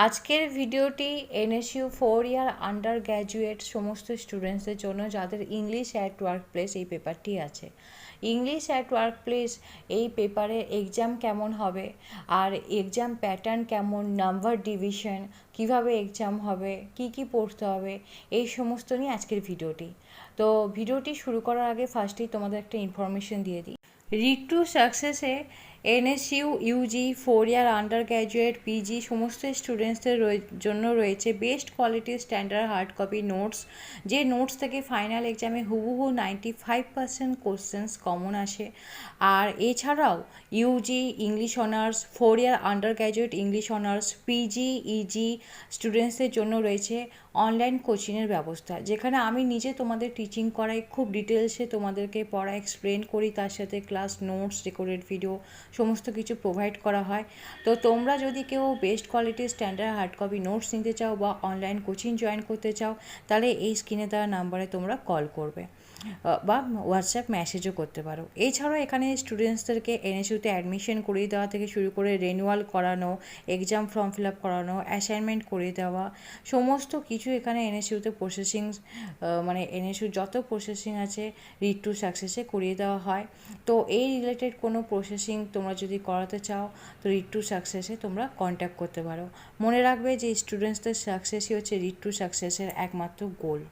আজকের ভিডিওটি NSU 4 year under graduate সমস্ত স্টুডেন্টসদের জন্য যাদের ইংলিশ অ্যাট ওয়ার্ক প্লেস এই পেপারটি আছে। ইংলিশ অ্যাট ওয়ার্ক প্লেস এই পেপারের এক্সাম কেমন হবে আর এক্সাম প্যাটার্ন কেমন, নাম্বার ডিভিশন, কিভাবে এক্সাম হবে, কি কি পড়তে হবে, এই সমস্ত নিয়ে আজকের ভিডিওটি। তো ভিডিওটি শুরু করার আগে ফার্স্টেই তোমাদের একটা ইনফরমেশন দিয়ে দিই। রিড টু সাকসেসে NSU UG 4 year undergraduate PG সমস্ত স্টুডেন্টসদের জন্য রয়েছে বেস্ট কোয়ালিটির স্ট্যান্ডার্ড হার্ড কপি নোটস, যে নোটস থেকে ফাইনাল এক্সামে হুবহু 95% কোশ্চেন্স কমন আসে। আর এছাড়াও UG English honours, 4 year undergraduate English honours, PG ইজি স্টুডেন্টসদের জন্য রয়েছে অনলাইন কোচিংয়ের ব্যবস্থা, যেখানে আমি নিজে তোমাদের টিচিং করাই, খুব ডিটেলসে তোমাদেরকে পড়া এক্সপ্লেন করি, তার সাথে ক্লাস নোটস, রেকর্ডেড ভিডিও সমস্ত কিছু প্রোভাইড করা হয়। তো তোমরা যদি কেউ বেস্ট কোয়ালিটির স্ট্যান্ডার্ড হার্ড কপি নোটস নিতে চাও বা অনলাইন কোচিং জয়েন করতে চাও, তাহলে এই স্ক্রিনে দেওয়া নাম্বারে তোমরা কল করবে বা হোয়াটসঅ্যাপ মেসেজও করতে পারো। এছাড়াও এখানে স্টুডেন্টসদেরকে এনএসইউতে অ্যাডমিশন করিয়ে দেওয়া থেকে শুরু করে রেনুয়াল করানো, এক্সাম ফর্ম ফিল আপ করানো, অ্যাসাইনমেন্ট করিয়ে দেওয়া, সমস্ত কিছু এখানে এনএসইউতে প্রসেসিং, মানে এনএসইউর যত প্রসেসিং আছে রিড টু সাকসেসে করিয়ে দেওয়া হয়। তো এই রিলেটেড কোনো প্রসেসিং তোমরা যদি করাতে চাও তো রিড টু সাকসেসে তোমরা কন্ট্যাক্ট করতে পারো। মনে রাখবে যে স্টুডেন্টসদের সাকসেসই হচ্ছে রিড টু সাকসেসের একমাত্র গোল।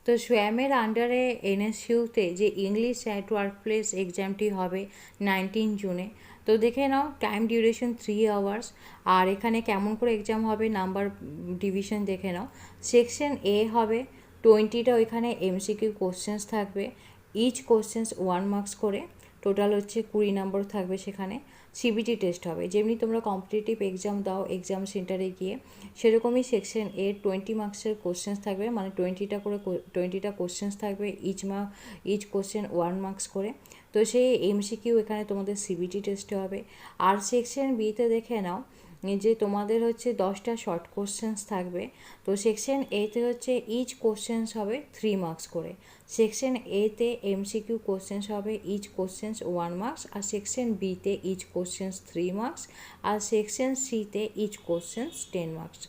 তো সোয়ামের আন্ডারে এনএসইউতে যে ইংলিশ অ্যাট ওয়ার্ক প্লেস এক্সামটি হবে 19 জুনে। তো দেখে নাও, টাইম ডিউরেশন 3 আওয়ার্স। আর এখানে কেমন করে এক্সাম হবে, নাম্বার ডিভিশন দেখে নাও। সেকশন এ হবে 20টা, ওইখানে এমসিকিউ কোশ্চেন্স থাকবে, ইচ কোশ্চেন্স 1 মার্কস করে, টোটাল হচ্ছে 20 নম্বর থাকবে। সেখানে সিবিটি টেস্ট হবে, যেমনি তোমরা কম্পিটিটিভ এক্সাম দাও এক্সাম সেন্টারে গিয়ে, সেরকমই সেকশন এ 20 মার্কসের কোশ্চেন্স থাকবে, মানে 20টা কোশ্চেন্স থাকবে, ইচ কোশ্চেন 1 মার্কস করে। তো সেই এমসিকিউ এখানে তোমাদের সিবিটি টেস্টে হবে। আর সেকশন বিতে দেখে নাও যে তোমাদের হচ্ছে 10টা শর্ট কোশ্চেন্স থাকবে। তো সেকশন এতে হচ্ছে ইচ কোশ্চেন্স হবে 3 মার্কস করে। সেকশন এতে এমসিকিউ কোশ্চেন্স হবে ইচ কোশ্চেন্স 1 মার্কস, আর সেকশন বিতে ইচ কোশ্চেন্স 3 মার্কস, আর সেকশন সিতে ইচ কোশ্চেন্স 10 মার্কস।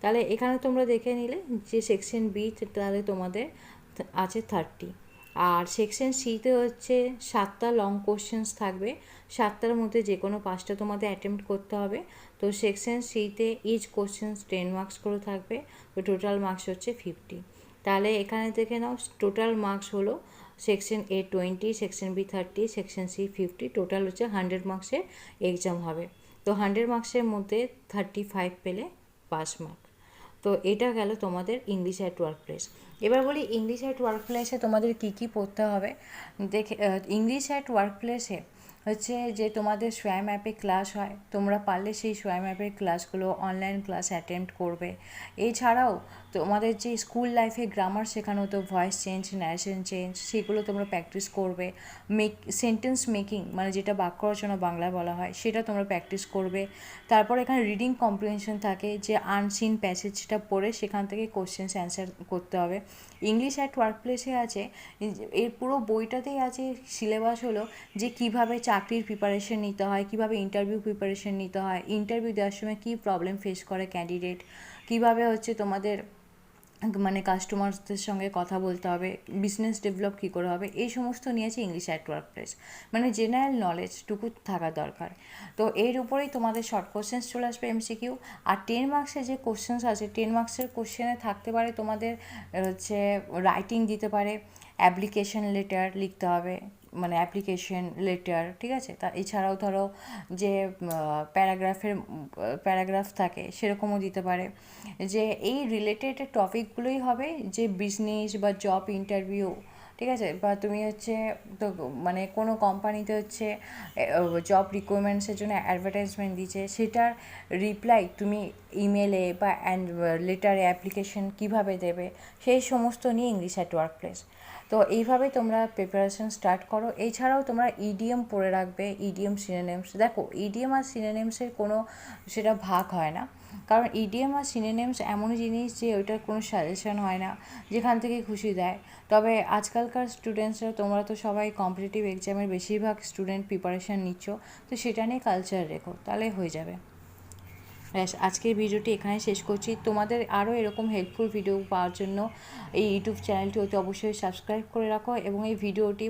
তাহলে এখানে তোমরা দেখে নিলে যে সেকশন বি তাহলে তোমাদের আছে 30, আর সেকশন সিতে হচ্ছে 7টা লং কোশ্চেন্স থাকবে, 7টার মধ্যে যে কোনো 5টা তোমাদের অ্যাটেম্প্ট করতে হবে। তো সেকশন সিতে ইচ কোশ্চেন্স 10 মার্কস করে থাকবে, তো টোটাল মার্কস হচ্ছে 50। তাহলে এখানে দেখে নাও টোটাল মার্কস হলো section A 20, section B 30, section C 50, total হচ্ছে 100 মার্কসের এক্সাম হবে। তো 100 মার্কসের মধ্যে 35 পেলে পাস মার্ক। তো এটা গেল তোমাদের ইংলিশ অ্যাট ওয়ার্ক প্লেস। এবার বলি ইংলিশ অ্যাট ওয়ার্ক প্লেসে তোমাদের কী কী পড়তে হবে। দেখে ইংলিশ অ্যাট ওয়ার্ক প্লেসে হচ্ছে যে তোমাদের সোয়াম অ্যাপে ক্লাস হয়, তোমরা পারলে সেই সোয়াম অ্যাপের ক্লাসগুলো অনলাইন ক্লাস অ্যাটেম্প্ট করবে। এছাড়াও তোমাদের যে স্কুল লাইফে গ্রামার শেখানো হতো, ভয়েস চেঞ্জ, ন্যারেশন চেঞ্জ, সেগুলো তোমরা প্র্যাকটিস করবে। সেন্টেন্স মেকিং, মানে যেটা বাক্য রচনা বাংলায় বলা হয়, সেটা তোমরা প্র্যাকটিস করবে। তারপর এখানে রিডিং কম্প্রিহেনশন থাকে, যে আনসিন প্যাসেজটা পড়ে সেখান থেকে কোশ্চেন্স অ্যান্সার করতে হবে। ইংলিশ অ্যাট ওয়ার্ক প্লেসে আছে, এর পুরো বইটাতেই আছে সিলেবাস হলো যে কিভাবে চাকরির প্রিপারেশন নিতে হয়, কিভাবে ইন্টারভিউ প্রিপারেশন নিতে হয়, ইন্টারভিউ দেওয়ার সময় কী প্রবলেম ফেস করে ক্যান্ডিডেট, কিভাবে হচ্ছে তোমাদের মানে কাস্টমারদের সঙ্গে কথা বলতে হবে, বিজনেস ডেভেলপ কী করে হবে, এই সমস্ত নিয়েছে ইংলিশ অ্যাট ওয়ার্ক প্লেস। মানে জেনারেল নলেজটুকু থাকা দরকার। তো এর উপরেই তোমাদের শর্ট কোশ্চেন্স চলে আসবে এমসিকিউ। আর 10 মার্কসের যে কোশ্চেন্স আছে, 10 মার্কসের কোশ্চেনে থাকতে পারে তোমাদের হচ্ছে রাইটিং দিতে পারে, অ্যাপ্লিকেশন লেটার লিখতে হবে, মানে অ্যাপ্লিকেশন লেটার, ঠিক আছে। তা এছাড়াও ধরো যে প্যারাগ্রাফ থাকে সেরকমও দিতে পারে। যে এই রিলেটেড টপিকগুলোই হবে, যে বিজনেস বা জব ইন্টারভিউ, ঠিক আছে, বা তুমি হচ্ছে তো মানে কোনো কোম্পানিতে হচ্ছে জব রিকোয়ারমেন্টসের জন্য অ্যাডভার্টাইজমেন্ট দিচ্ছে, সেটার রিপ্লাই তুমি ইমেলে বা লেটারে অ্যাপ্লিকেশন কীভাবে দেবে, সেই সমস্ত নিয়ে ইংলিশ অ্যাট ওয়ার্ক প্লেস। তো এইভাবেই তোমরা প্রিপারেশন স্টার্ট করো। এছাড়াও তোমরা ইডিএম পড়ে রাখবে, ইডিএম সিনোনিমস। দেখো ইডিএম আর সিনোনিমসের কোনো সেটা ভাগ হয় না, কারণ ইডিএম আর সিনোনিমস এমন জিনিস যে ওইটার কোনো সাজেশন হয় না, যেখান থেকে খুশি দেয়। তবে আজকালকার স্টুডেন্টসরা, তোমরা তো সবাই কম্পিটিটিভ এক্সামের বেশিরভাগ স্টুডেন্ট প্রিপারেশান নিচ্ছ, তো সেটা নিয়ে কালচার রেখো, তাহলে হয়ে যাবে। ব্যাস আজকের ভিডিওটি এখানে শেষ করছি। তোমাদের আরও এরকম হেল্পফুল ভিডিও পাওয়ার জন্য এই ইউটিউব চ্যানেলটি অতি অবশ্যই সাবস্ক্রাইব করে রাখো এবং এই ভিডিওটি